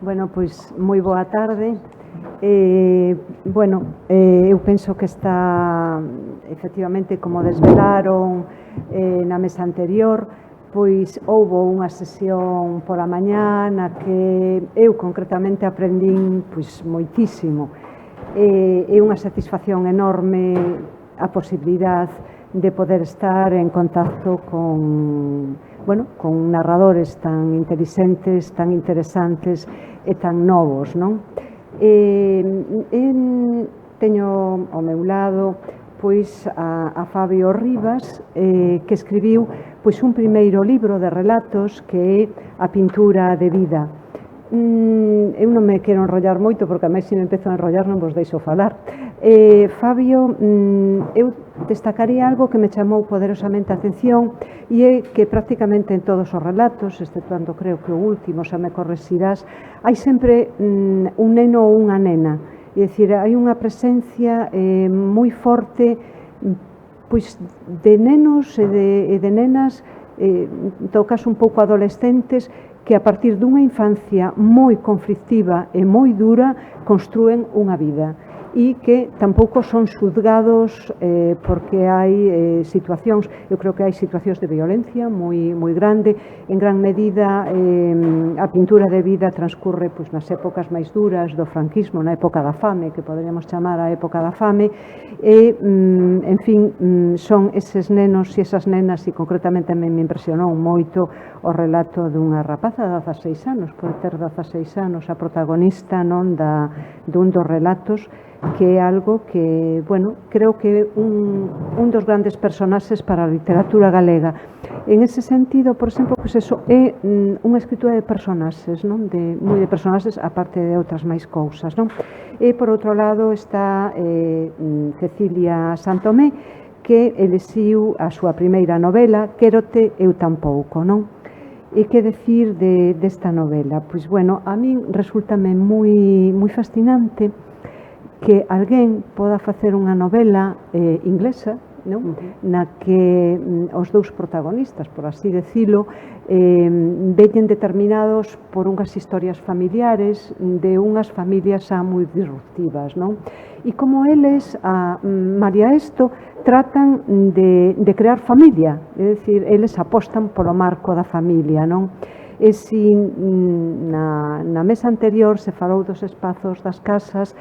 Bueno, pois moi boa tarde. Eu penso que está, efectivamente, como desvelaron na mesa anterior, pois houbo unha sesión pola mañá na que eu concretamente aprendín pois moitísimo. É unha satisfacción enorme a posibilidade de poder estar en contacto con narradores tan inteligentes, tan interesantes e tan novos, non? Teño ao meu lado pois a Fabio Rivas, que escribiu pois un primeiro libro de relatos que é A pintura de vida. Eu non me quero enrollar moito porque a máis se me empezo a enrollar non vos deixo falar. Fabio, eu destacaría algo que me chamou poderosamente a atención e é que prácticamente en todos os relatos, exceptuando creo que o último, xa me correxirás, hai sempre un neno ou unha nena, é dicir, hai unha presencia moi forte pois de nenos e de nenas, en todo caso un pouco adolescentes, que a partir dunha infancia moi conflictiva e moi dura construen unha vida e que tampouco son xuzgados porque hai situacións, eu creo que hai situacións de violencia moi grande, en gran medida a pintura de vida transcurre pois nas épocas máis duras do franquismo, na época da fame, que poderíamos chamar a época da fame, e, en fin, son eses nenos e esas nenas, e concretamente me impresionou moito o relato dunha rapaza de 16 anos, pode ter 16 anos, a protagonista non dun dos relatos, que é algo que, bueno, creo que é un dos grandes personaxes para a literatura galega. En ese sentido, por exemplo, pois eso é unha escritura de personaxes, non? Moi de personaxes, aparte de outras máis cousas, non? E, por outro lado, está Cecilia Santomé, que elixiu a súa primeira novela, Quérote eu tampouco, non? E que decir desta novela? Pois, bueno, a min resultame moi fascinante que alguén poda facer unha novela inglesa, non? Na que os dous protagonistas, por así decilo, veñen determinados por unhas historias familiares de unhas familias xa moi disruptivas, non? E como eles, malia isto, tratan de crear familia, é dicir, eles apostan polo marco da familia, non? E si na mesa anterior se falou dos espazos das casas,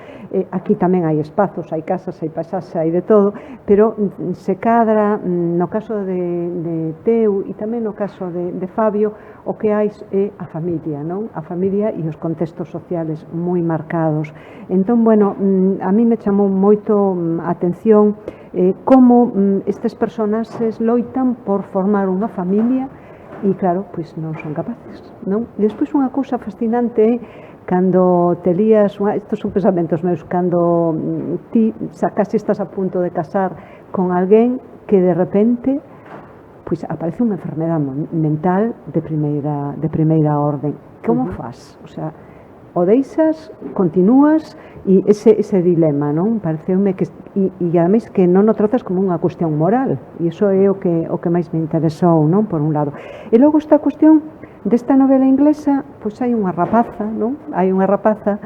aquí tamén hai espazos, hai casas, hai paisaxe, hai de todo, pero se cadra, no caso de Teu e tamén no caso de Fabio, o que hai é a familia, non? A familia e os contextos sociales moi marcados. Entón, bueno, a mí me chamou moito a atención como estes personaxes loitan por formar unha familia e, claro, pois non son capaces, non? E despois unha cousa fascinante é cando te lías, estos son pensamentos meus, cando ti casi estás a punto de casar con alguén que de repente pois aparece unha enfermedade mental de primeira orden. Como faz? O sea, o deixas, continúas, e ese dilema, non? Pareceume que, e ademais que non o tratas como unha cuestión moral, e iso é o que máis me interesou, non? Por un lado. E logo esta cuestión desta novela inglesa, pois hai unha rapaza, non? Hai unha rapaza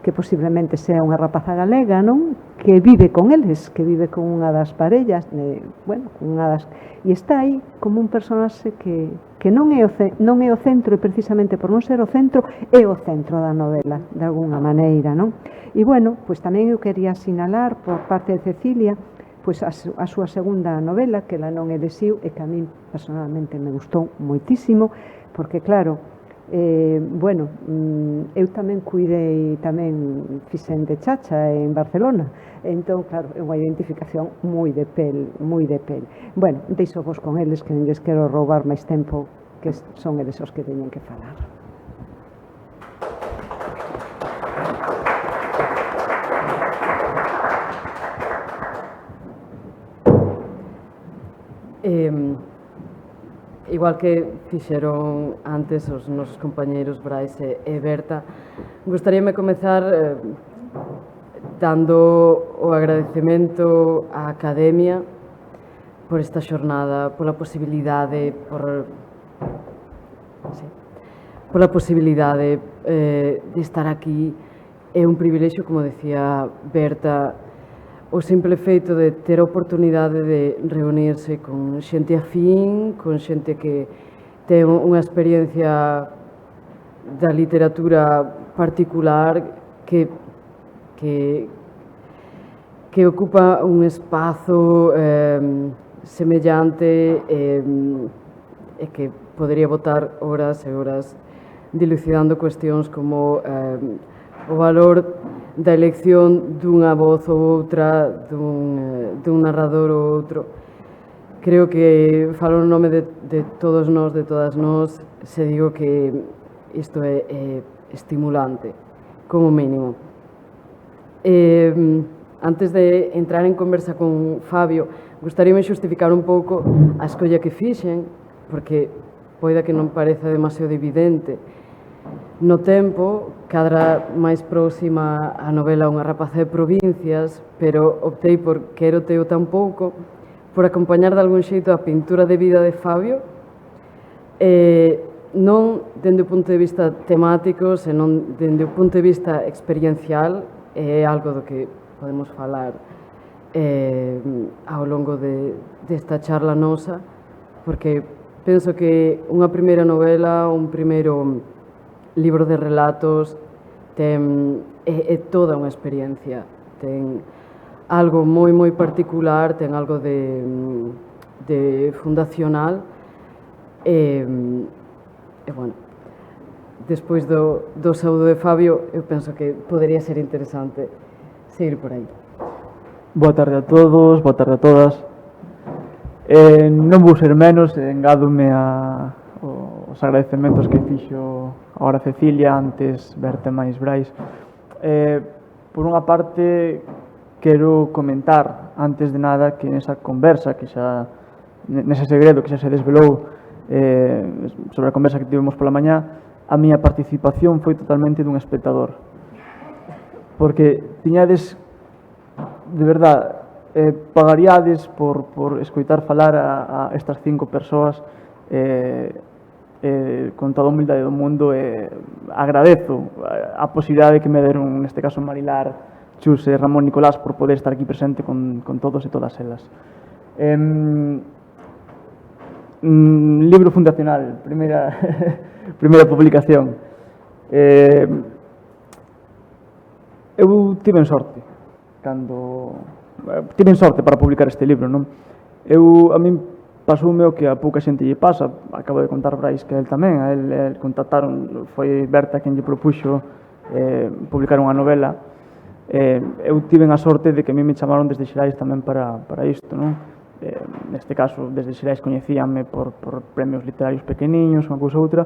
que posiblemente sea unha rapaza galega, non? Que vive con eles, que vive con unha das parellas, con unha das... E está aí como un personaxe que non é o centro, e precisamente por non ser o centro, é o centro da novela, de alguna maneira, non? E, bueno, pois tamén eu quería sinalar por parte de Cecilia pois a súa segunda novela, que ela non elixiu e que a min personalmente me gustou moitísimo, porque, claro, eu tamén cuidei, tamén fixen de chacha en Barcelona, entón, claro, é unha identificación moi de pel. Bueno, deixo vos con eles, que non lles quero roubar máis tempo, que son eles os que teñen que falar. Igual que fixeron antes os nosos compañeiros Brais e Berta, gustaríame comezar dando o agradecemento á Academia por esta xornada, pola posibilidade, pola posibilidade de estar aquí. É un privilexio, como decía Berta, o simple feito de ter a oportunidade de reunirse con xente afín, con xente que ten unha experiencia da literatura particular que ocupa un espazo semellante e que podería botar horas e horas dilucidando cuestións como o valor da elección dunha voz ou outra, dun narrador ou outro. Creo que falo no nome de todos nós, de todas nós, se digo que isto é estimulante, como mínimo. Antes de entrar en conversa con Fabio, gustaríame xustificar un pouco a escolla que fixen, porque poida que non pareza demasiado evidente. No tempo, cadra máis próxima a novela Unha rapaza de provincias, pero optei por Quero teu tampouco, por acompañar de algún xeito a pintura de vida de Fabio, non dende o punto de vista temático, senón dende o punto de vista experiencial, é algo do que podemos falar ao longo desta charla nosa, porque penso que unha primeira novela, un primeiro libro de relatos é toda unha experiencia, ten algo moi particular, ten algo de fundacional e bueno, despois do saúdo de Fabio eu penso que podería ser interesante seguir por aí. Boa tarde a todos, boa tarde a todas. Non vou ser menos, engádome os agradecementos que fixo agora Cecilia, antes Berta máis Brais. Por unha parte, quero comentar, antes de nada, que nesa conversa, nese segredo que xa se desvelou sobre a conversa que tivemos pola mañá, a miña participación foi totalmente dun espectador. Porque tiñades, de verdade, pagaríades por escoitar falar a estas 5 persoas con toda a humildade do mundo. Agradezo a posibilidade que me deron, neste caso Marilar, Chus e Ramón Nicolás, por poder estar aquí presente con todos e todas elas. Libro fundacional, primeira publicación. Eu tiven sorte para publicar este libro, non? A min pasoume o que a pouca xente lle pasa. Acabo de contar Brais que a él tamén, a él contactaron, foi Berta quen lle propuxo publicar unha novela. Eu tiven a sorte de que a mí me chamaron desde Xerais tamén para isto, non? Neste caso, desde Xerais coñecíanme por premios literarios pequeniños, unha cousa outra,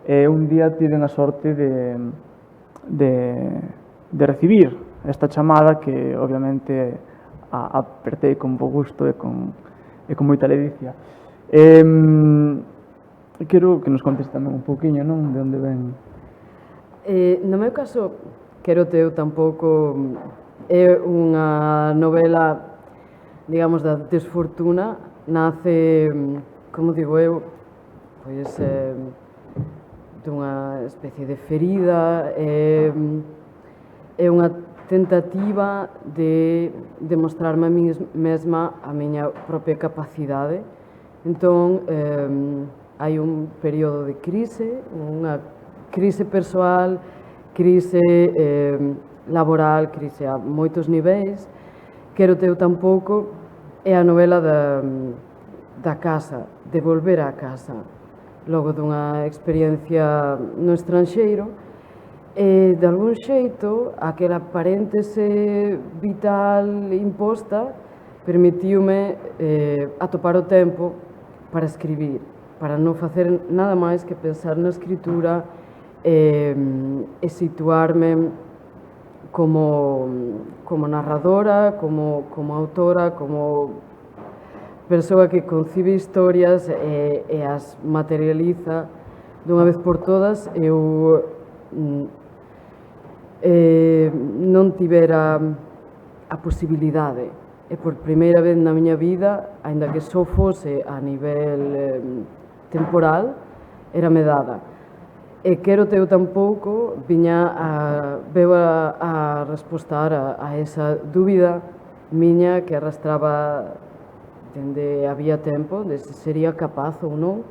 e un día tiven a sorte de recibir esta chamada que, obviamente, apertei con bo gusto e con moita ledicia. Quero que nos contes tamén un pouquiño, non? De onde ven? No meu caso, Quero teu tampouco é unha novela, digamos, da desfortuna. Nace, como digo eu, pois dunha especie de ferida, é unha tentativa de demostrarme a mí mesma a miña propia capacidade. Entón, hai un período de crise, unha crise persoal, crise laboral, crise a moitos niveis. Quero teu tampouco é a novela da casa, de volver á casa, logo dunha experiencia no estranxeiro, e, de algún xeito, aquela paréntese vital imposta permitiume atopar o tempo para escribir, para non facer nada máis que pensar na escritura e situarme como narradora, como autora, como persoa que concibe historias e as materializa dunha vez por todas. Eu non tivera a posibilidade, e por primeira vez na miña vida, aínda que só fose a nivel temporal, era me dada. E quero teu tampouco veu a respostar a esa dúbida miña que arrastraba dende había tempo, de se sería capaz ou non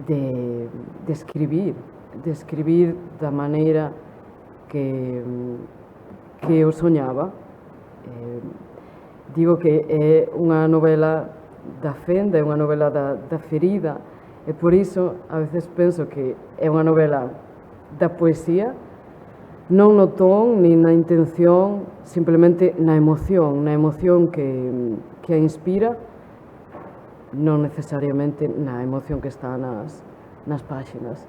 de escribir da maneira que eu soñaba. Digo que é unha novela da fenda, é unha novela da ferida, e por iso a veces penso que é unha novela da poesía, non no ton ni na intención, simplemente na emoción que a inspira, non necesariamente na emoción que está nas páxinas.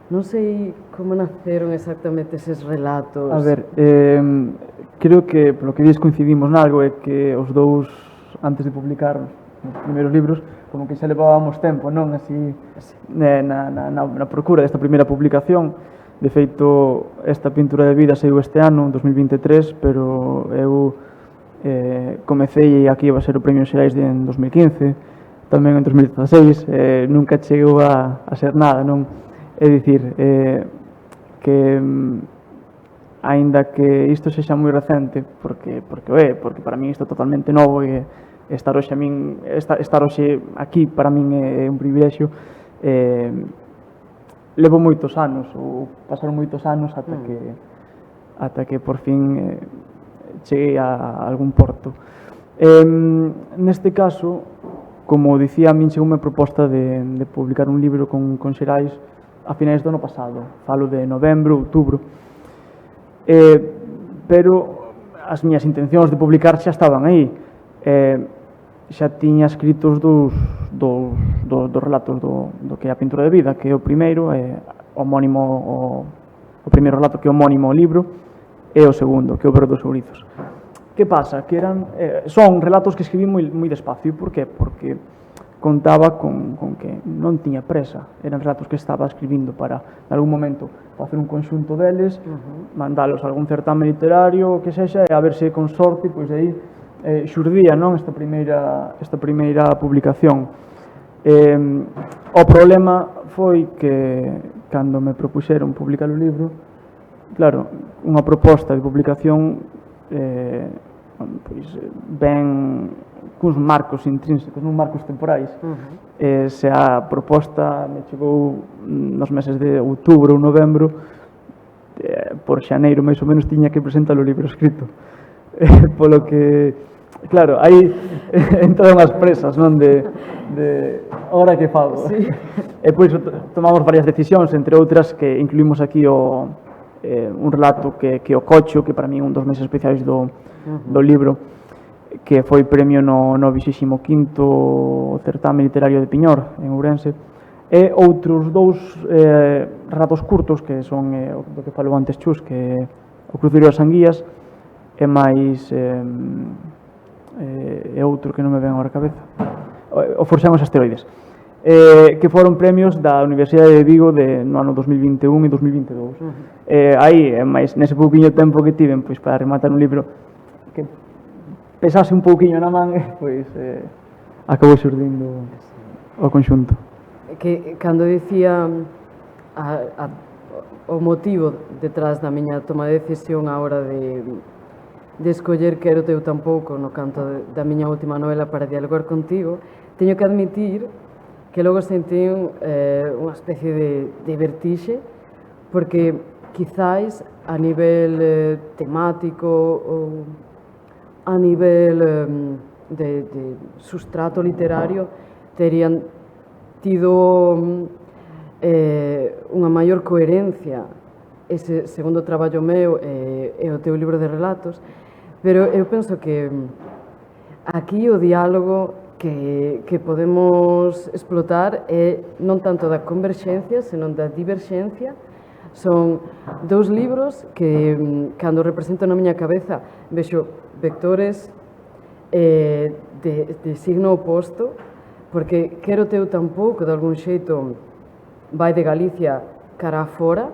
Non sei como naceron exactamente eses relatos. A ver, creo que polo que dis coincidimos nalgo é que os dous, antes de publicar os primeiros libros, como que xa levábamos tempo, non? Así, na procura desta primeira publicación. De feito, esta pintura de vida saiu este ano, 2023, pero eu comecei e aquí iba a ser o Premio Xerais en 2015, tamén en 2016, nunca chegou a ser nada, non? É dicir, que aínda que isto sexa moi recente, porque para min isto é totalmente novo e estar hoxe aquí para min é un privilexio, levo moitos anos, ou pasaron moitos anos ata que por fin cheguei a algún porto. Neste caso, como dicía, a min chegou unha proposta de publicar un libro con Xerais a finais do ano pasado, falo de novembro, outubro, pero as miñas intencións de publicar xa estaban aí. Xa tiña escritos dos relatos do que é a pintura de vida, que é o primeiro, homónimo, o primeiro relato que é homónimo ao libro, e o segundo, que é o Vero dos Ourizos. Que pasa? Que son relatos que escribí moi despacio. Por que? Porque contaba con que non tiña presa. Eran relatos que estaba escribindo para, en algún momento, facer un conxunto deles, mandalos a algún certame literario, que sexa, e a ver se con sorte, pois aí xurdía, non, esta primeira publicación. O problema foi que, cando me propuxeron publicar o libro, claro, unha proposta de publicación ben cuns marcos intrínsecos, non marcos temporais. Se a proposta me chegou nos meses de outubro ou novembro, por xaneiro máis ou menos tiña que presentar o libro escrito. Polo que, claro, aí entraron as presas, non, de ahora que fago. E pois tomamos varias decisións, entre outras que incluímos aquí un relato que o Cocho, que para mí é un dos meses especiais do libro, que foi premio no 25º certame literario de Piñor, en Ourense, e outros dous relatos curtos, que son o que falou antes Chus, que é o Cruceiro das Anguías, e máis outro que non me ven agora a cabeza, o Forxán os Asteroides, que foron premios da Universidade de Vigo no ano 2021 e 2022. Aí, máis nese pouquiño tempo que tiven para rematar un libro que pesase un pouquiño na man, pois acabou xurdindo o conxunto. Que cando dicía o motivo detrás da miña toma de decisión a hora de escoller Quero teu tampouco no canto da miña última novela para dialogar contigo, teño que admitir que logo sentí unha especie de vertixe, porque quizáis a nivel temático ou a nivel de sustrato literario terían tido unha maior coherencia ese segundo traballo meu e o teu libro de relatos, pero eu penso que aquí o diálogo que podemos explotar é non tanto da converxencia, senón da diverxencia. Son dous libros que, cando represento na miña cabeza, vexo vectores de signo oposto, porque Quero teu tampouco, de algún xeito, vai de Galicia cara a fora,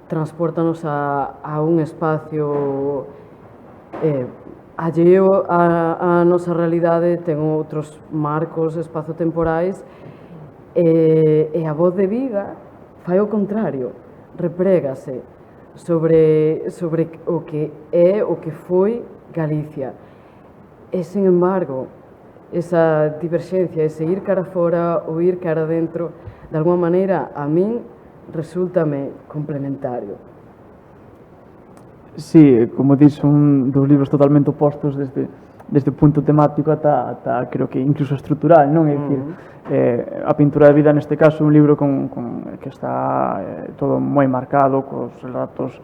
transportanos a un espacio alleo a nosa realidade, ten outros marcos espazo-temporais, e a voz de vida fai o contrario, reprégase sobre o que é, o que foi Galicia. E, sin embargo, esa diverxencia, ese ir cara fora ou ir cara dentro, de alguma maneira, a min resúltame complementario. Sí, como dis, son dos libros totalmente opostos desde o punto temático ata creo que incluso estrutural, non? É dicir, a pintura de vida neste caso é un libro que está todo moi marcado, cos relatos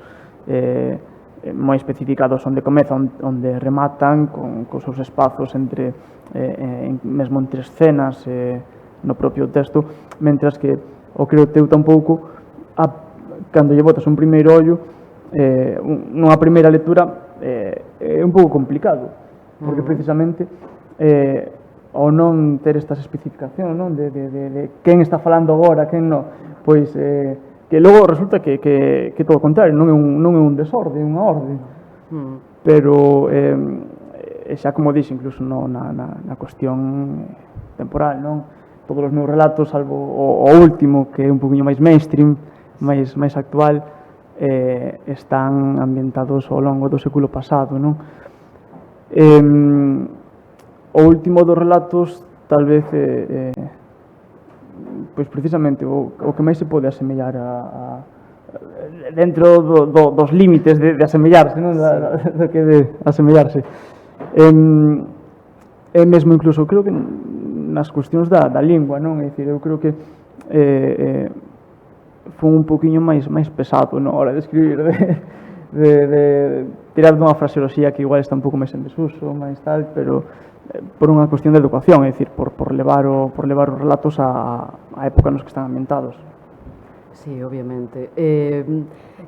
moi especificados onde comezan, onde rematan, cos seus espazos entre mesmo entre escenas no propio texto, mentras que o creo teu tampouco cando lle botas un primeiro ollo nunha primeira lectura é un pouco complicado, porque precisamente ao non ter estas especificacións, non? De quen está falando agora, quen non, pois que logo resulta que todo o contrario, non é un desorde, é unha orde. Pero xa como dixo, incluso na cuestión temporal, non? Todos os meus relatos, salvo o último, que é un poquinho máis mainstream, máis actual, están ambientados ao longo do século pasado, non? O último dos relatos, tal vez, pois precisamente o que máis se pode asemellar dentro dos límites de asemellarse, non? Do que de asemellarse. E mesmo incluso, creo que nas cuestións da lingua, non? É dicir, eu creo que foi un poquinho máis pesado na hora de escribir, de tirar dunha fraseoloxía que igual está un pouco máis en desuso, máis tal, pero por unha cuestión de educación, é dicir, por levar os relatos á época nos que están ambientados. Sí, obviamente.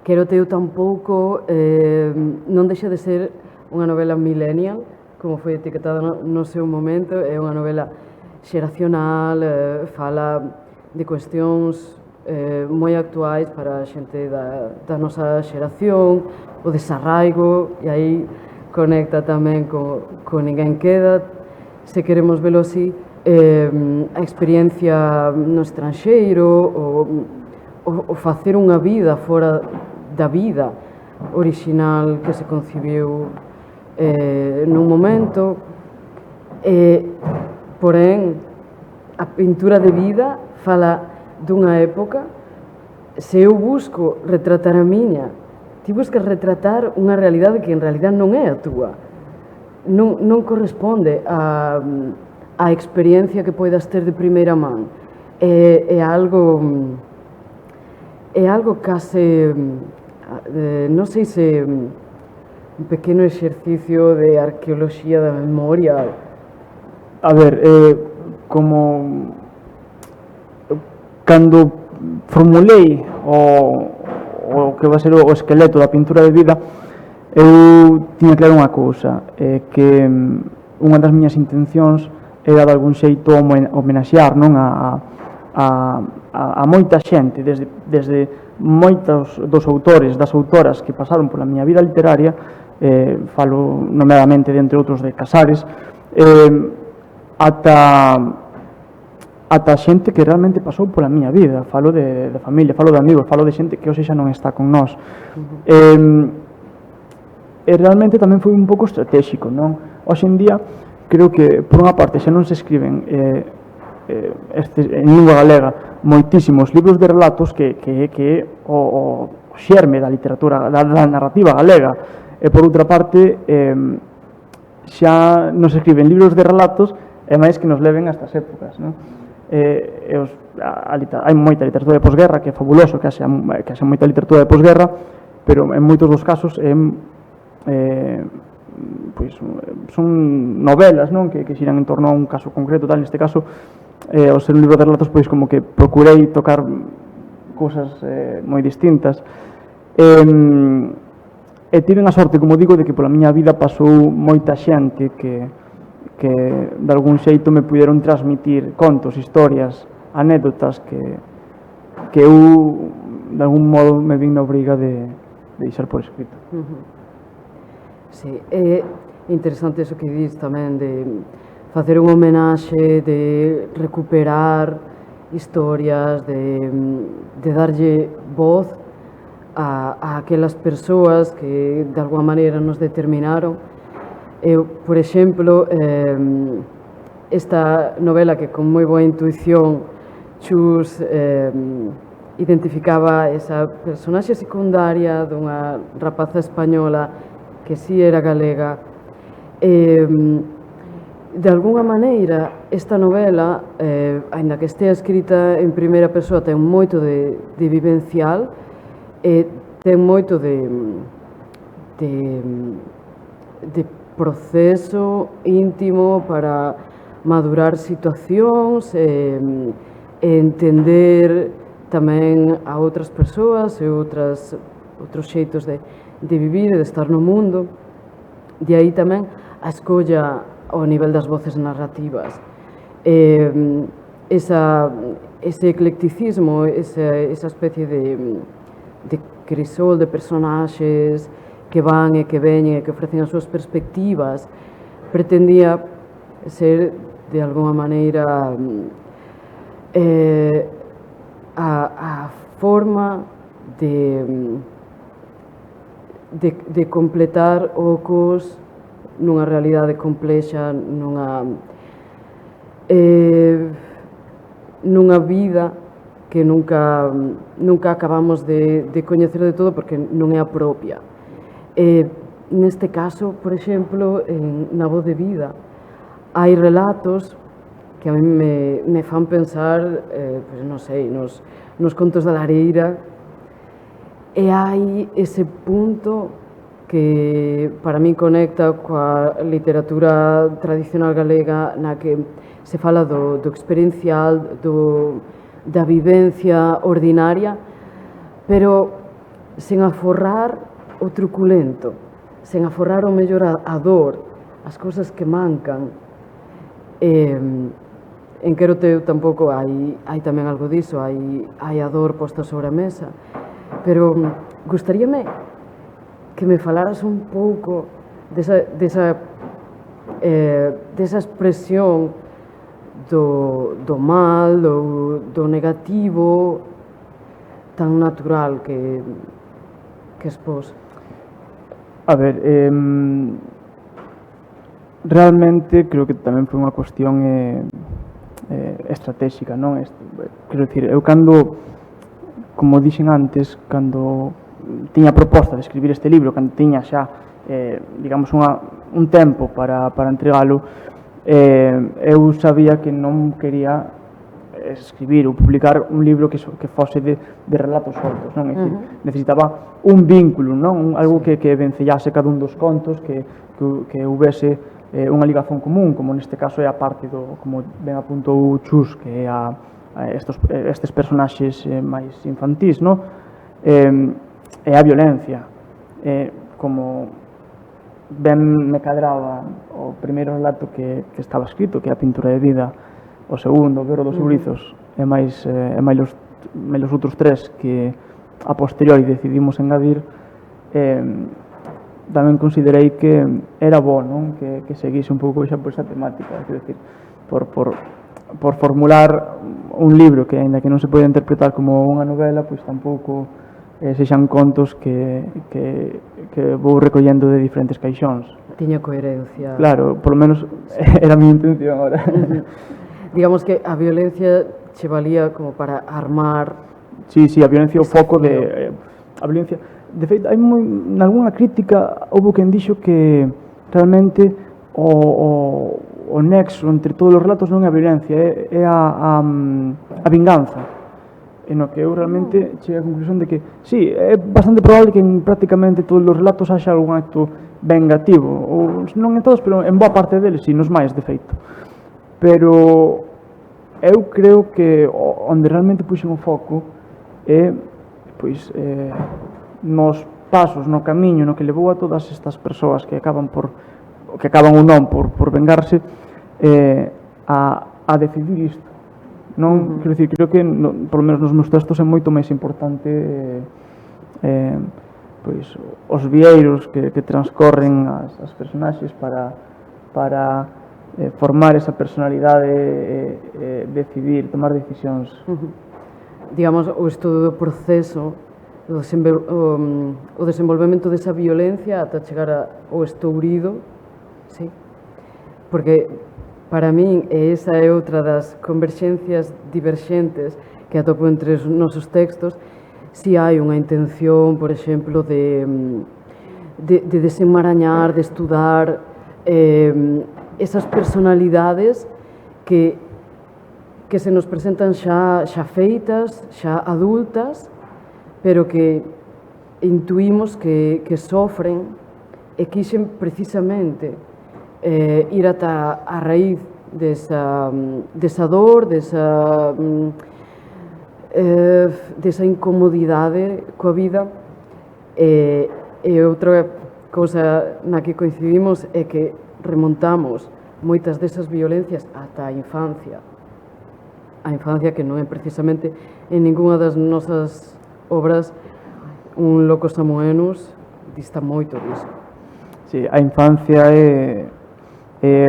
Quero teu tampouco non deixa de ser unha novela millennial, como foi etiquetada no seu momento, é unha novela xeracional, fala de cuestións moi actuais para a xente da nosa xeración, o desarraigo, e aí conecta tamén con Ninguén Queda, se queremos velo así, a experiencia no estranxeiro, o facer unha vida fora da vida orixinal que se concibiu nun momento, porén, a pintura de vida fala dunha época. Se eu busco retratar a miña, ti buscas retratar unha realidade que en realidad non é a túa, non corresponde á experiencia que poidas ter de primeira man. É algo case, non sei se un pequeno exercicio de arqueoloxía da memoria. A ver, como cando formulei o que vai ser o esqueleto da pintura de vida, eu tiña claro unha cousa, que unha das miñas intencións era de algún xeito homenaxear, non, a moita xente, desde moitos dos autores, das autoras que pasaron pola miña vida literaria, falo nomeadamente, entre outros, de Casares, ata xente que realmente pasou pola miña vida. Falo de familia, falo de amigos, falo de xente que hoxe xa non está con nós. E realmente tamén foi un pouco estratégico, non? Hoxe en día, creo que, por unha parte, xa non se escriben en lingua galega moitísimos libros de relatos que o xerme da literatura, da narrativa galega, e por outra parte, xa non se escriben libros de relatos e máis que nos leven a estas épocas, non? Hai moita literatura de posguerra que é fabuloso, que haxa moita literatura de posguerra, pero en moitos dos casos son novelas, non? Que xiran en torno a un caso concreto, tal. Neste caso, ao ser un libro de relatos, pois como que procurei tocar cousas moi distintas, e tiven a sorte, como digo, de que pola miña vida pasou moita xente que de algún xeito me puderon transmitir contos, historias, anécdotas que eu de algún modo me vin na obriga de deixar por escrito. Sí, é interesante iso que dis tamén de facer unha homenaxe, de recuperar historias, de darlle voz a aquelas persoas que de alguma maneira nos determinaron. Eu, por exemplo, esta novela que con moi boa intuición Chus identificaba esa personaxe secundaria dunha rapaza española que si era galega. De alguna maneira, esta novela, aínda que estea escrita en primeira persoa, ten moito de vivencial, ten moito de proceso íntimo para madurar situacións e entender tamén a outras persoas e outros xeitos de vivir e de estar no mundo. De aí tamén a escolla ao nivel das voces narrativas. Ese eclecticismo, esa especie de crisol de personaxes que van e que veñen e que ofrecen as súas perspectivas, pretendía ser, de alguma maneira, a forma de completar ocos nunha realidade complexa, nunha vida que nunca acabamos de coñecer de todo porque non é a propia. Neste caso, por exemplo, na Voz de Vida, hai relatos que a mí me fan pensar, non sei, nos contos da lareira, e hai ese punto que para mí conecta coa literatura tradicional galega na que se fala do experiencial, da vivencia ordinaria, pero sen aforrar o truculento, sen aforrar o mellor a dor, as cousas que mancan. En Quéroteo tampouco hai tamén algo diso, hai a dor posta sobre a mesa, pero gustaríame que me falaras un pouco desa expresión do mal, do negativo tan natural que expós. A ver, realmente creo que tamén foi unha cuestión estratégica, non? Quero dicir, eu cando, como dixen antes, cando tiña a proposta de escribir este libro, cando tiña xa, digamos, un tempo para entregalo, eu sabía que non quería escribir ou publicar un libro que fose de relatos soltos, non? É dicir, necesitaba un vínculo, non? Algo que vencellase cada un dos contos, que houvese unha ligazón común, como neste caso é a parte do, como ben apuntou Chus, que é estes personaxes máis infantís, non? É a violencia, como ben me cadraba o primeiro relato que estaba escrito, que é a Pintura de Vida, o segundo, o Berro dos Eurizos, e máis os outros tres que a posteriori decidimos engadir, tamén considerei que era bo, non? Que seguise un pouco xa por esa temática, quero dicir, por formular un libro que, aínda que non se pode interpretar como unha novela, pois tampouco sexan contos que vou recollendo de diferentes caixóns. Tiña coherencia. Claro, polo menos era a miña intención agora. Digamos que a violencia che valía como para armar... Sí, a violencia o foco de... A violencia... De feito, hai nalgúna crítica houve quen dixo que realmente o nexo entre todos os relatos non é a violencia, é a vinganza. E no que eu realmente cheguei á conclusión de que sí, é bastante probable que en prácticamente todos os relatos haxa algún acto vengativo, ou non en todos, pero en boa parte deles, si, nos máis, de feito. Pero eu creo que onde realmente puxen o foco é, pois, nos pasos, no camiño, no que levou a todas estas persoas que acaban ou non por vengarse, a decidir isto. Non, quero dicir, creo que, polo menos nos meus textos, é moito máis importante pois, os vieiros que transcorren as personaxes para formar esa personalidade, decidir, tomar decisións. Digamos, o estudo do proceso, o desenvolvemento desa violencia ata chegar ao estourido, sí? Porque para min, e esa é outra das converxencias diverxentes que atopo entre os nosos textos, si hai unha intención, por exemplo, de desenmarañar, de estudar esas personalidades que se nos presentan xa feitas, xa adultas, pero que intuímos que sofren e quixen precisamente ir ata a raíz desa dor, desa incomodidade coa vida. E outra cousa na que coincidimos é que remontamos moitas desas violencias ata a infancia que non é precisamente en ningunha das nosas obras un locus amoenus, dista moito disso. Sí, a infancia é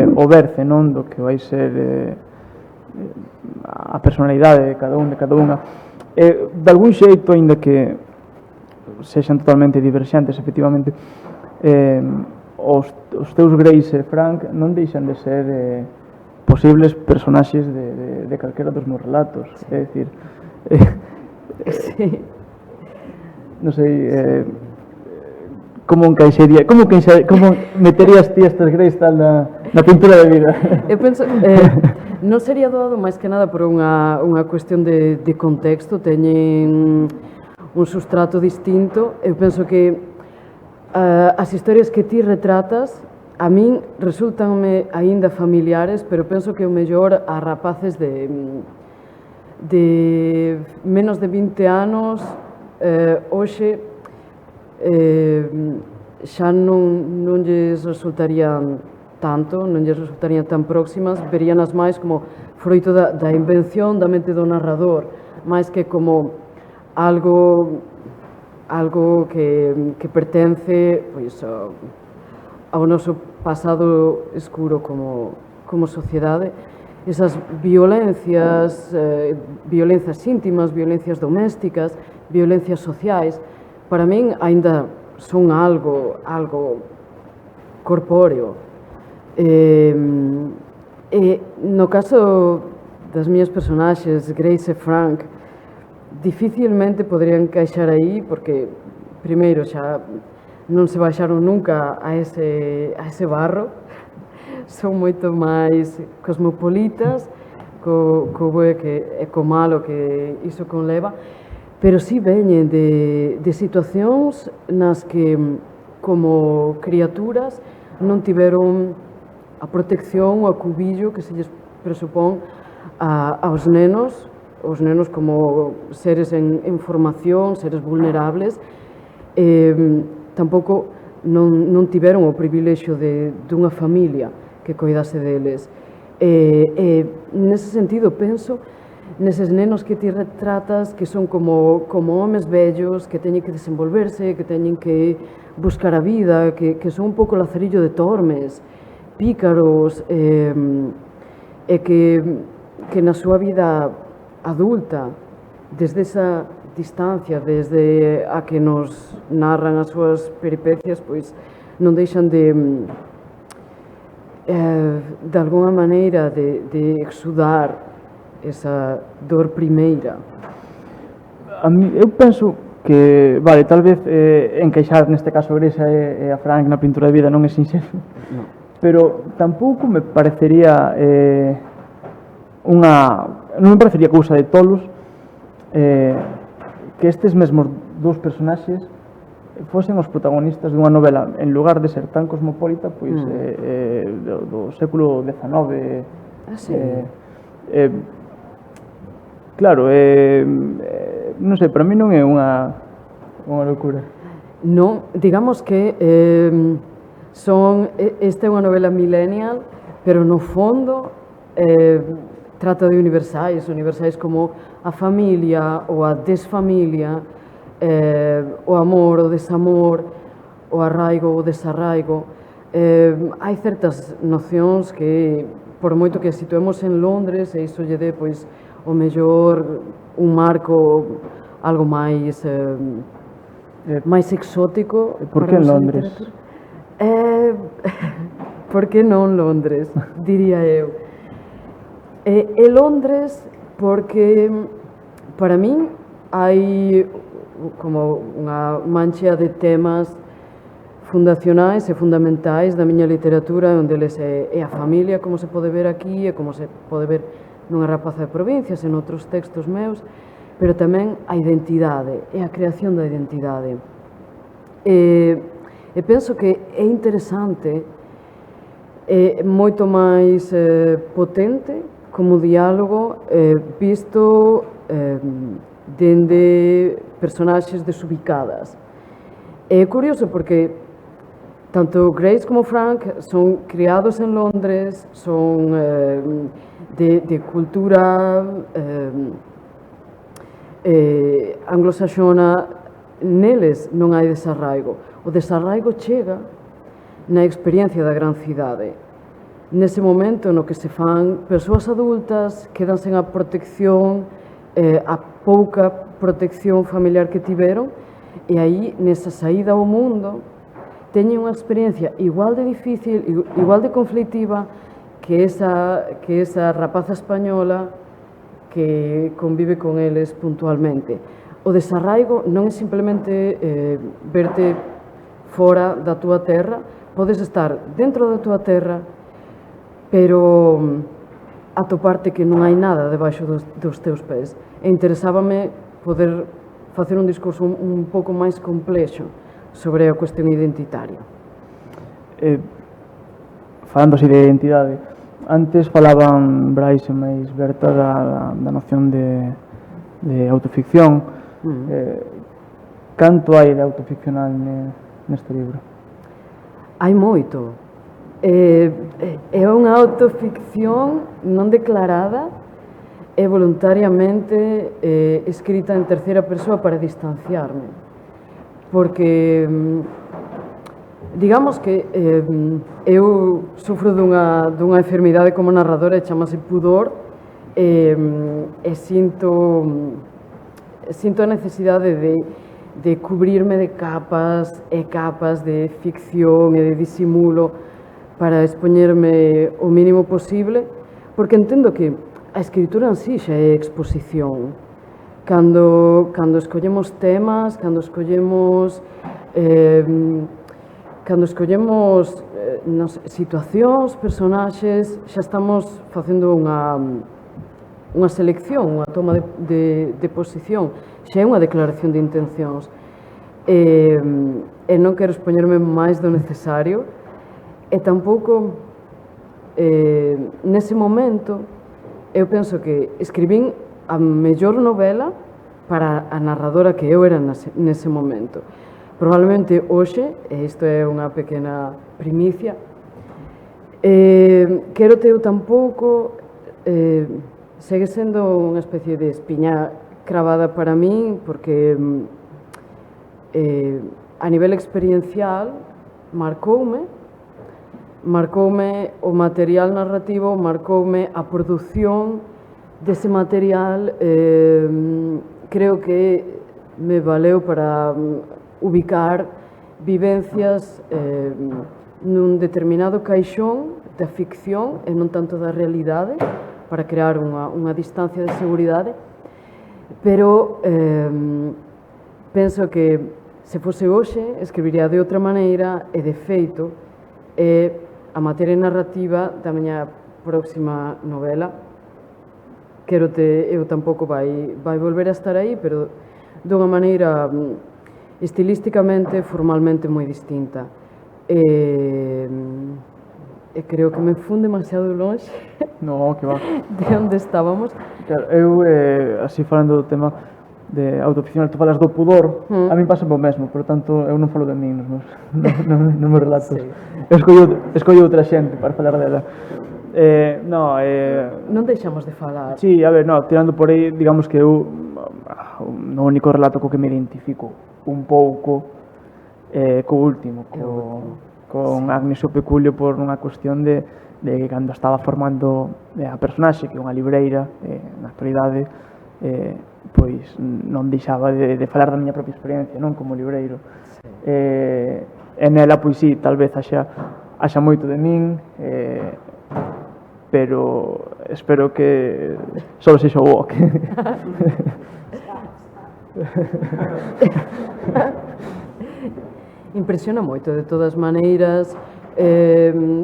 o berce, non, do que vai ser a personalidade de cada un, de cada unha. De algún xeito, aínda que sexan totalmente diverxentes, efectivamente, os teus Grace e Frank non deixan de ser posibles personaxes de calquera dos meus relatos. É dicir, Sí. non sei, como meterías ti estas Grace tal na pintura de vida? Eu penso, non sería doado máis que nada por unha cuestión de contexto, teñen un sustrato distinto. Eu penso que as historias que ti retratas a min resultanme aínda familiares, pero penso que o mellor a rapaces de menos de 20 anos hoxe xa non lles resultarían tanto, non lles resultarían tan próximas, veríanas máis como froito da invención da mente do narrador, máis que como algo que pertence pois ao noso pasado escuro como sociedade. Esas violencias íntimas, violencias domésticas, violencias sociais, para min aínda son algo corpóreo. E no caso das miñas personaxes, Grace e Frank, dificilmente poderían encaixar aí, porque primeiro xa non se baixaron nunca a ese barro, son moito máis cosmopolitas, co bo e co malo que iso conleva, pero si veñen de situacións nas que, como criaturas, non tiveron a protección, o acubillo que se lles presupón aos nenos, os nenos como seres en formación, seres vulnerables, tampouco non tiveron o privilexio dunha familia que coidase deles. Nese sentido, penso neses nenos que ti retratas que son como homes vellos, que teñen que desenvolverse, que teñen que buscar a vida, que son un pouco lazarillo de tormes, pícaros, e que na súa vida adulta, desde esa distancia, desde a que nos narran as súas peripecias, pois non deixan de alguna maneira de exudar esa dor primeira. Eu penso que, vale, tal vez encaixar neste caso a Grace e a Frank na pintura de vida non é sinxelo, pero tampouco me parecería non me parecería cousa de tolos que estes mesmos dous personaxes fosen os protagonistas dunha novela en lugar de ser tan cosmopolita, pois do século XIX. Claro, non sei, para mí non é unha locura. Non, digamos que esta é unha novela millennial, pero no fondo trata de universais como a familia ou a desfamilia, o amor, o desamor, o arraigo ou o desarraigo. hai certas nocións que, por moito que situemos en Londres, e iso lle dé, pois, o mellor un marco algo máis exótico. E por que en Londres? Por que non Londres, diría eu. E Londres porque, para min, hai como unha mancha de temas fundacionais e fundamentais da miña literatura, onde eles é a familia, como se pode ver aquí, e como se pode ver nunha rapaza de provincias, en outros textos meus, pero tamén a identidade e a creación da identidade. E penso que é interesante, é moito máis potente como diálogo visto dende personaxes desubicadas. É curioso porque tanto Grace como Frank son criados en Londres, son de cultura anglosaxona, neles non hai desarraigo. O desarraigo chega na experiencia da gran cidade. Nese momento no que se fan persoas adultas, quedan sen a protección, a pouca protección familiar que tiveron, e aí, nesa saída ao mundo, teñen unha experiencia igual de difícil, igual de conflictiva que esa rapaza española que convive con eles puntualmente. O desarraigo non é simplemente verte fora da túa terra, podes estar dentro da túa terra, pero atoparte que non hai nada debaixo dos teus pés. E interesábame poder facer un discurso un pouco máis complexo sobre a cuestión identitaria. Falando así de identidade, antes falaban Brais e máis Berta da noción de autoficción. Canto hai de autoficcional neste libro? Hai moito. É unha autoficción non declarada e voluntariamente escrita en terceira persoa para distanciarme. Porque, digamos que eu sufro dunha enfermidade como narradora e chamase pudor, e sinto a necesidade de cubrirme de capas e capas de ficción e de disimulo para expoñerme o mínimo posible, porque entendo que a escritura en sí xa é exposición. Cando escollemos temas, cando escollemos situacións, personaxes, xa estamos facendo unha selección, unha toma de posición, xa é unha declaración de intencións. E non quero expoñerme máis do necesario, e tampouco nese momento eu penso que escribín a mellor novela para a narradora que eu era nese momento. Probablemente hoxe, e isto é unha pequena primicia, quero teu tampouco segue sendo unha especie de espiña cravada para min, porque a nivel experiencial marcoume o material narrativo, marcoume a produción dese material, creo que me valeu para ubicar vivencias nun determinado caixón da ficción e non tanto da realidade, para crear unha distancia de seguridade, pero penso que se fose hoxe escribiría de outra maneira, e de feito é a materia narrativa da miña próxima novela. Eu tampouco vai volver a estar aí, pero dunha maneira estilísticamente, formalmente moi distinta. E creo que me fun demasiado longe. No, que va. De onde estábamos. Claro, eu, así falando do tema de autoficcional, tu falas do pudor, a mí pasa o mesmo, por tanto, eu non falo de min nos meus relatos. Sí. Escollo outra xente para falar dela. Non deixamos de falar. Sí, a ver, tirando por aí, digamos que eu no único relato co que me identifico un pouco co último, co con Agnes o Peculio por unha cuestión de que cando estaba formando a personaxe, que é unha libreira na actualidade, pois non deixaba de falar da miña propia experiencia, non como libreiro. E nela, pois sí, tal vez haxa moito de min, pero espero que só sexa o boque. Impresiona moito, de todas maneiras,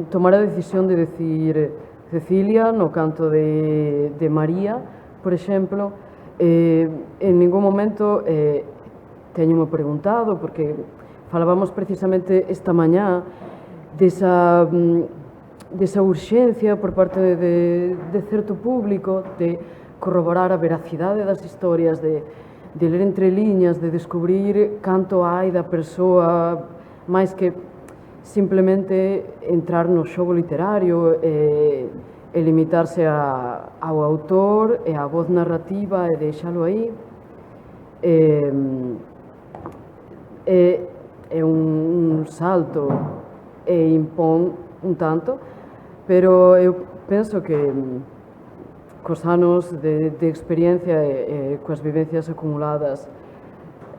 tomar a decisión de decir Cecilia no canto de María, por exemplo, en ningún momento teño preguntado, porque falábamos precisamente esta mañá desa urxencia por parte de certo público de corroborar a veracidade das historias, de ler entre liñas, de descubrir canto hai da persoa, máis que simplemente entrar no xogo literario e limitarse ao autor e á voz narrativa e deixalo aí. É un salto e impón un tanto, pero eu penso que cos anos de experiencia e coas vivencias acumuladas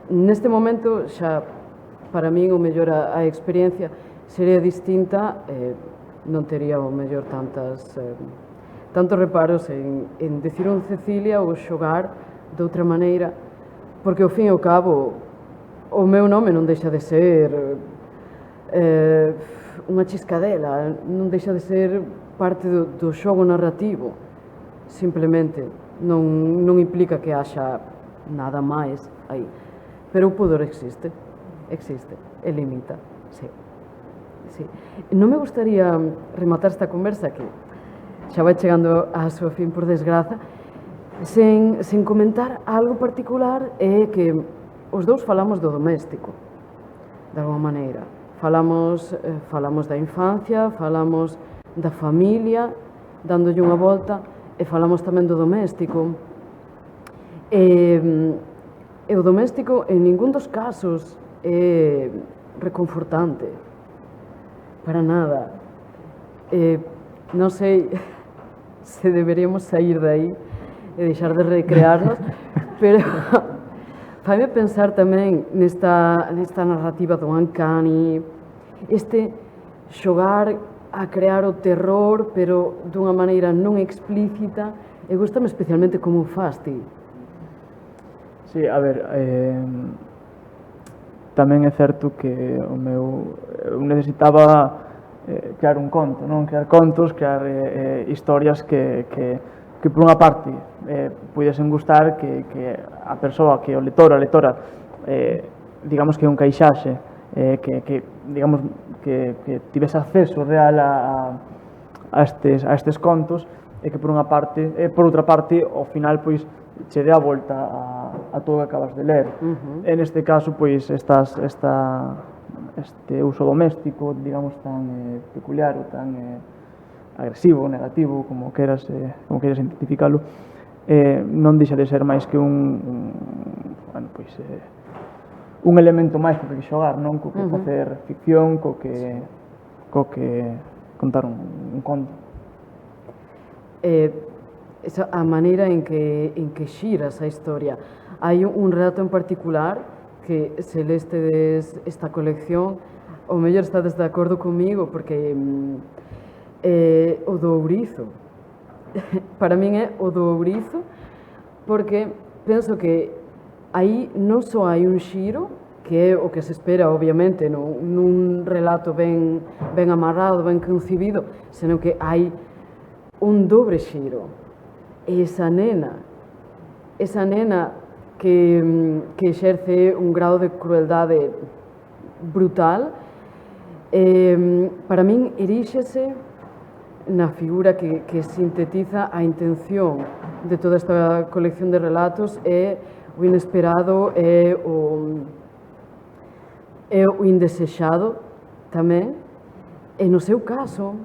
neste momento xa para min o mellor a experiencia sería distinta, non tería o mellor tantos reparos en decir un Cecilia ou xogar de outra maneira, porque ao fin e ao cabo o meu nome non deixa de ser unha chiscadela, non deixa de ser parte do xogo narrativo. Simplemente non implica que haxa nada máis aí, pero o pudor existe e limita, sí. Non me gustaría rematar esta conversa, que xa vai chegando a súa fin por desgraza, sen comentar algo particular, é que os dous falamos do doméstico, de alguma maneira. Falamos da infancia, falamos da familia, dándolle unha volta, e falamos tamén do doméstico. E o doméstico en ningún dos casos é reconfortante, para nada. Non sei se deberíamos sair de aí e deixar de recrearnos, pero faime pensar tamén nesta narrativa do uncanny, este xogar a crear o terror, pero dunha maneira non explícita, e gustame especialmente como o fas ti. Sí, a ver, tamén é certo que eu necesitaba crear un conto, non? Crear contos, crear historias que por unha parte puidesen gustar, que a persoa, que o lector, a lectora, digamos que un caixaxe, que digamos que tivese acceso real a estes contos, e que por unha parte, por outra parte, ao final, pois, che dé a volta a todo o que acabas de ler. En este caso, pois, este uso doméstico, digamos, tan peculiar ou tan agresivo, negativo, como queras identificalo, non deixa de ser máis que un elemento máis co que xogar, non? Co que facer ficción, co que contar un conto. A maneira en que xiras a historia. Hai un relato en particular que, se lestes esta colección, o mellor estades de acordo comigo, porque o do ourizo. Para min é o do ourizo, porque penso que aí non só hai un xiro, que é o que se espera, obviamente, nun relato ben amarrado, ben concibido, senón que hai un dobre xiro. Esa nena que exerce un grado de crueldade brutal, para min eríxese na figura que sintetiza a intención de toda esta colección de relatos, é o inesperado, é o indesexado tamén, e no seu caso,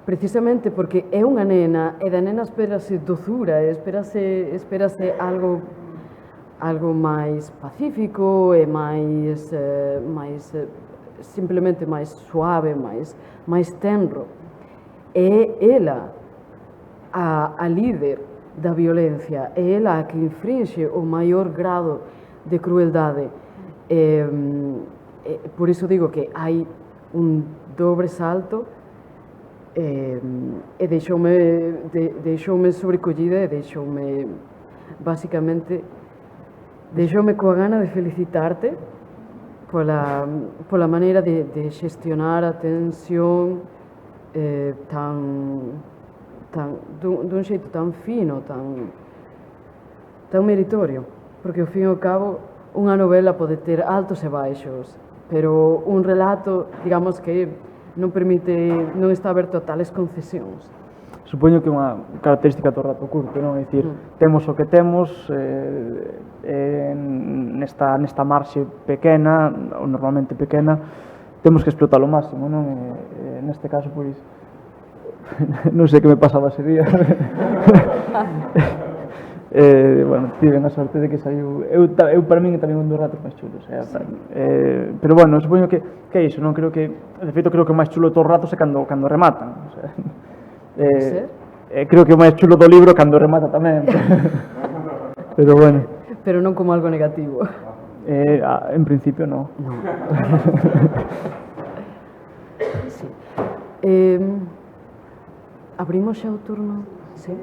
precisamente porque é unha nena, e da nena espérase dozura, espérase algo algo máis pacífico e simplemente máis suave, máis tenro. É ela a líder da violencia, é ela a que infringe o maior grado de crueldade. Por iso digo que hai un dobre salto e deixoume sobrecollida e basicamente coa gana de felicitarte pola maneira de xestionar a tensión dun xeito tan fino, tan meritorio, porque ao fin e ao cabo unha novela pode ter altos e baixos, pero un relato, digamos que non está aberto a tales concesións. Supoño que é unha característica do rato curto, non? É dicir, temos o que temos nesta marxe pequena, ou normalmente pequena, temos que explotar ao máximo, non? Neste caso, pois, non sei que me pasaba ese día. Bueno, tive a sorte de que saiu. Eu para min é tamén un dos ratos máis chulos. Pero bueno, supoño que é iso, non? Creo que, de feito, creo que o máis chulo de todos os ratos é cando rematan. Creo que o máis chulo do libro cando remata tamén. Pero bueno. Pero non como algo negativo. En principio, non. Sí. Abrimos xa o turno? Sí.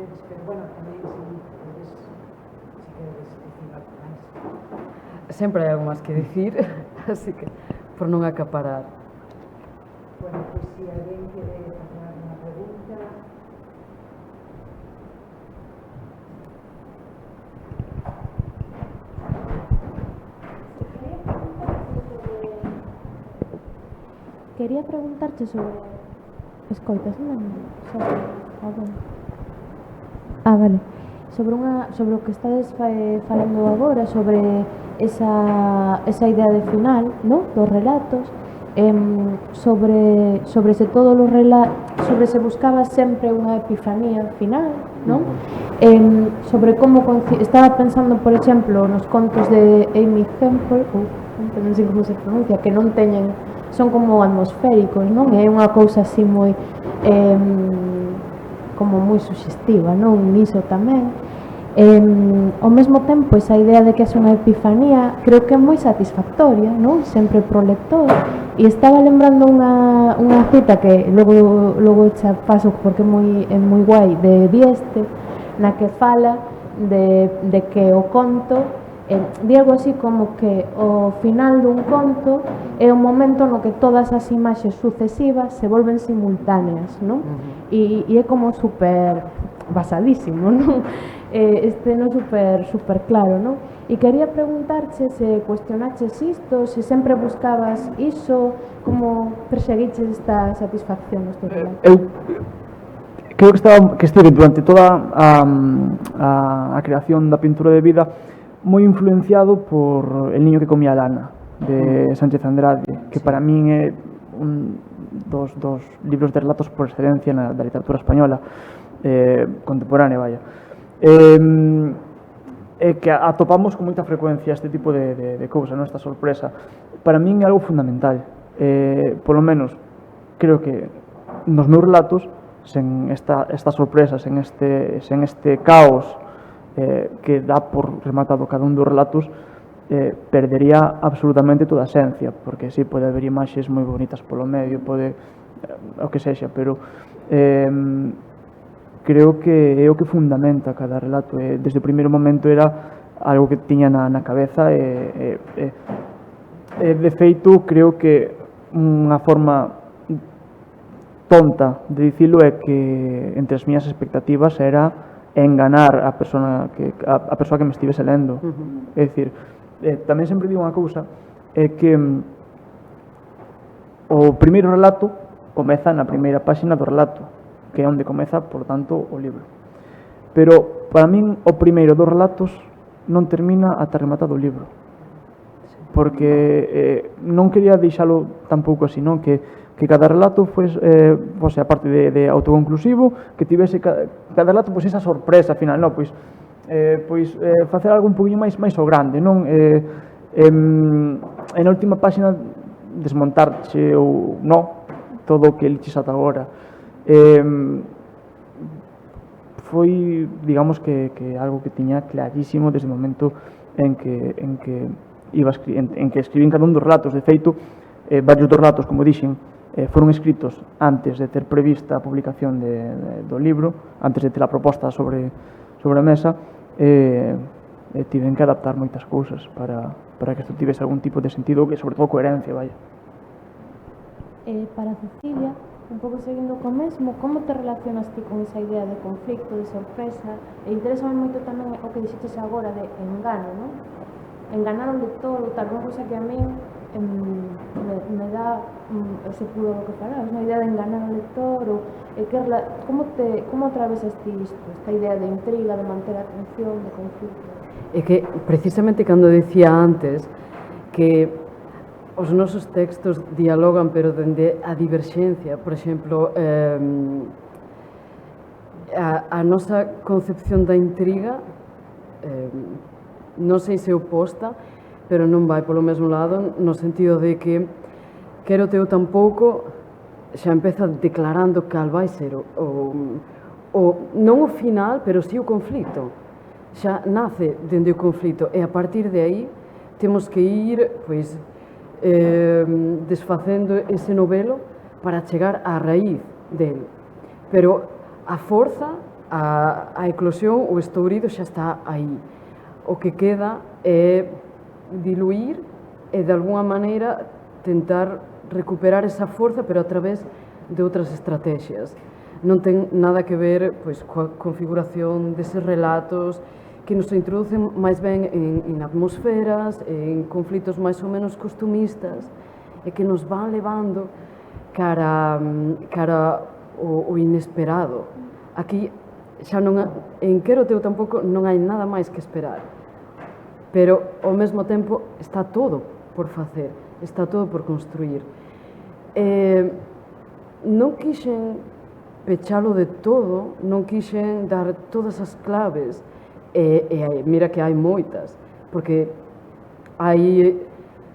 Sempre hai algo máis que dicir, así que por non acaparar. Bueno, pues si alguén quere facer unha pregunta. Quería preguntarte sobre... Escoitas, non? Vale. Sobre o que estades falando agora, sobre esa idea de final, ¿no? Dos relatos, sobre se todos os relatos, sobre se buscaba sempre unha epifanía final, ¿no? Sobre como estaba pensando, por exemplo, nos contos de Amy Hempel, non sei como se pronuncia, que non teñen, son como atmosféricos, non? É unha cousa así moi como moi suxestiva, non? Niso tamén. Ao mesmo tempo, esa idea de que é unha epifanía creo que é moi satisfactoria, non? Sempre pro lector. E estaba lembrando unha cita que logo xa paso porque é moi guai, de Dieste, na que fala de que o conto di algo así como que o final dun conto é o momento no que todas as imaxes sucesivas se volven simultáneas, non? E é como super basadísimo, non? No super claro, non? E quería preguntarche se cuestionaches isto, se sempre buscabas iso, como perseguiches esta satisfacción nos teus relatos? Eu creo que estive durante toda a creación da pintura de vida moi influenciado por El niño que comía lana, de Sánchez Andrade, que para min é un dos libros de relatos por excelencia da literatura española contemporánea, vaya. Que atopamos con moita frecuencia este tipo de cousa, esta sorpresa. Para min é algo fundamental. Polo menos, creo que nos meus relatos, sen esta sorpresa, sen este caos que dá por rematado cada un dos relatos, perdería absolutamente toda a esencia, porque si pode haber imaxes moi bonitas polo medio, pode o que sexa, pero creo que é o que fundamenta cada relato. Desde o primeiro momento era algo que tiña na cabeza de feito, creo que unha forma tonta de dicilo é que entre as miñas expectativas era enganar a persoa que me estivese lendo. É dicir, tamén sempre digo unha cousa, é que o primeiro relato comeza na primeira páxina do relato, que é onde comeza, por tanto, o libro. Pero, para min, o primeiro dos relatos non termina ata rematado o libro. Porque non quería deixalo tampouco así, non? Que cada relato fose, a parte de autoconclusivo, que tivese cada relato esa sorpresa final, non? Pois facer algo un poquinho máis ao grande, non? E na última páxina desmontarche ou non todo o que liches ata agora. Foi, digamos que algo que tiña clarísimo desde o momento en que escribín cada un dos relatos. De feito, varios dos relatos, como dixen, foron escritos antes de ter prevista a publicación do libro, antes de ter a proposta sobre a mesa, e tiven que adaptar moitas cousas para que isto tivese algún tipo de sentido, que sobre todo coherencia, vaya. Para Cecilia, un pouco seguindo co mesmo, como te relacionas ti con esa idea de conflicto, de sorpresa? E interésame moito tamén o que dixetes agora de engano, non? Enganar ao lector ou tal, unha cousa que a min me dá ese pudor que farás, unha idea de enganar ao lector ou como atravesas ti isto, esta idea de intriga, de manter a atención, de conflicto? É que precisamente cando decía antes que os nosos textos dialogan pero dende a diverxencia, por exemplo, a nosa concepción da intriga non sei se oposta, pero non vai polo mesmo lado, no sentido de que quero teu tampouco xa empeza declarando cal vai ser non o final, pero si o conflito. Xa nace dende o conflito e a partir de aí temos que ir desfacendo ese novelo para chegar á raíz del. Pero a forza, a eclosión, o estourido xa está aí. O que queda é diluir e de alguna maneira tentar recuperar esa forza, pero a través de outras estrategias. Non ten nada que ver coa configuración deses relatos que nos introducen máis ben en atmosferas, en conflitos máis ou menos costumistas e que nos van levando cara o inesperado. Aquí xa non en Quero teu tampouco non hai nada máis que esperar, pero ao mesmo tempo está todo por facer, está todo por construir. Non quixen pechalo de todo, non quixen dar todas as claves, e mira que hai moitas, porque hai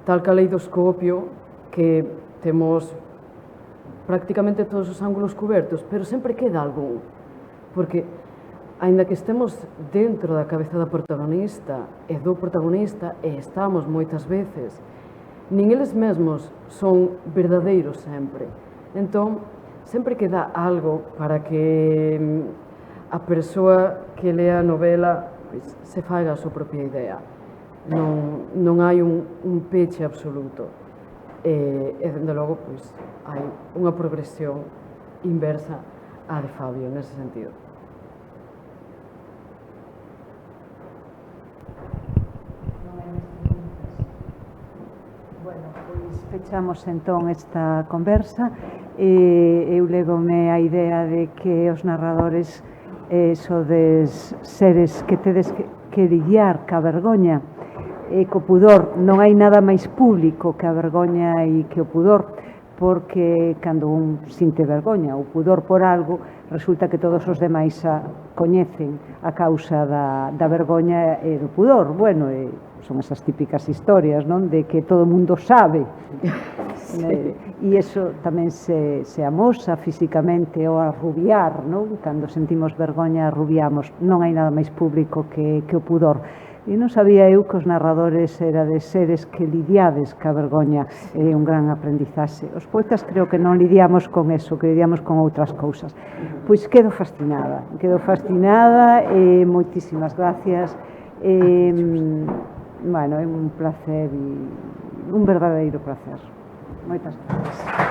tal caleidoscopio que temos prácticamente todos os ángulos cubertos, pero sempre queda algún, porque aínda que estemos dentro da cabeza da protagonista e do protagonista, e estamos moitas veces, nin eles mesmos son verdadeiros sempre. Entón, sempre queda algo para que a persoa que lea a novela se faiga a súa propia idea. Non hai un peche absoluto. E, dende logo, hai unha progresión inversa á de Fabio, nese sentido. Bueno, pechamos entón esta conversa. Eu levome a idea de que os narradores sodes seres que tedes que lidiar ca vergoña e co pudor. Non hai nada máis público que a vergoña e que o pudor, porque cando un sinte vergoña ou pudor por algo, resulta que todos os demais coñecen a causa da vergoña e do pudor. Bueno, son esas típicas historias, non? De que todo o mundo sabe. Sí. E iso tamén se amosa físicamente ao arrubiar, non? Cando sentimos vergoña arrubiamos. Non hai nada máis público que o pudor. E non sabía eu que os narradores erades seres que lidiades ca vergoña. É un gran aprendizaxe. Os poetas creo que non lidiamos con eso, que lidiamos con outras cousas. Pois quedo fascinada e moitísimas gracias. Bueno, é un placer, un verdadeiro placer. Moitas gracias.